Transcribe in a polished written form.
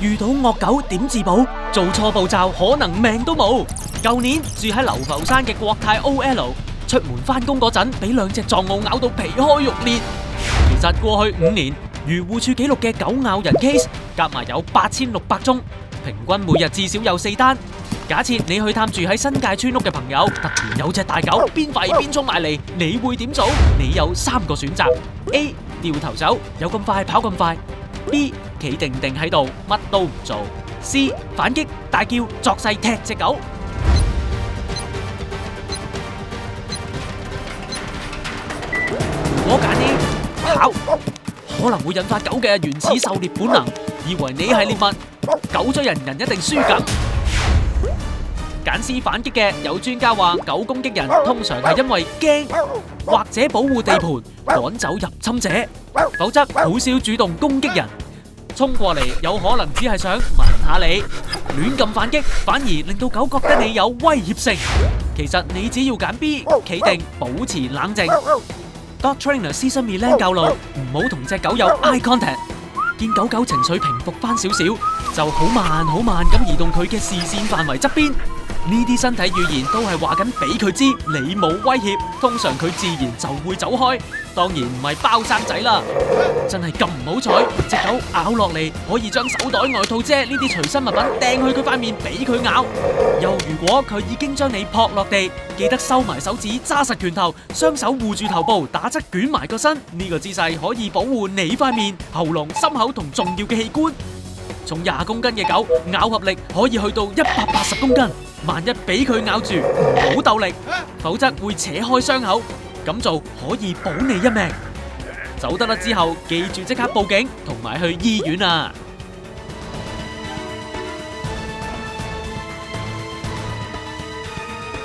遇到惡狗點自保？做錯步驟可能命都冇。舊年住喺流浮山嘅國泰 OL 出門返工嗰陣，俾2隻藏獒咬到皮開肉裂。其實過去5年漁護署記錄嘅狗咬人 case 夾埋有8600宗，平均每日至少有4單。假設你去探住喺新界村屋嘅朋友，突然有隻大狗邊吠邊衝埋嚟，你會點做？你有3個選擇 ：A. 掉頭走，有咁快跑咁快 ；B. 企定定喺度乜都唔做 ；C. 反擊大叫作勢踢隻狗。如果揀 A 跑，可能會引發狗嘅原始狩獵本能，以為你係獵物，狗追人，人一定輸緊。揀 C 反擊嘅，有專家話狗攻擊人通常係因為驚或者保護地盤趕走入侵者，否則好少主動攻擊人。衝過嚟有可能只係想聞下你，亂咁反擊反而令到狗覺得你有威脅性。其實你只要揀 B， 企定保持冷靜。Dog Trainer Season Milan 教路唔好同隻狗有 eye contact， 見狗狗情緒平復翻少少，就好慢咁移動佢嘅視線範圍側邊。呢啲身體語言都係話緊俾佢知你冇威脅，通常佢自然就會走開。當然唔係包生仔啦，真係咁唔好彩，隻狗咬落嚟可以將手袋、外套遮呢啲隨身物品掟去佢塊面俾佢咬。又如果佢已經將你撲落地，記得收埋手指，揸實拳頭，雙手護住頭部，打側捲埋個身，呢個姿勢可以保護你塊面、喉嚨、心口同重要嘅器官。重20公斤嘅狗咬合力可以去到180公斤，萬一俾佢咬住，唔好鬥力，否則會扯開傷口。咁做可以保你一命。走得甩之後，記住即刻報警同埋去醫院啊！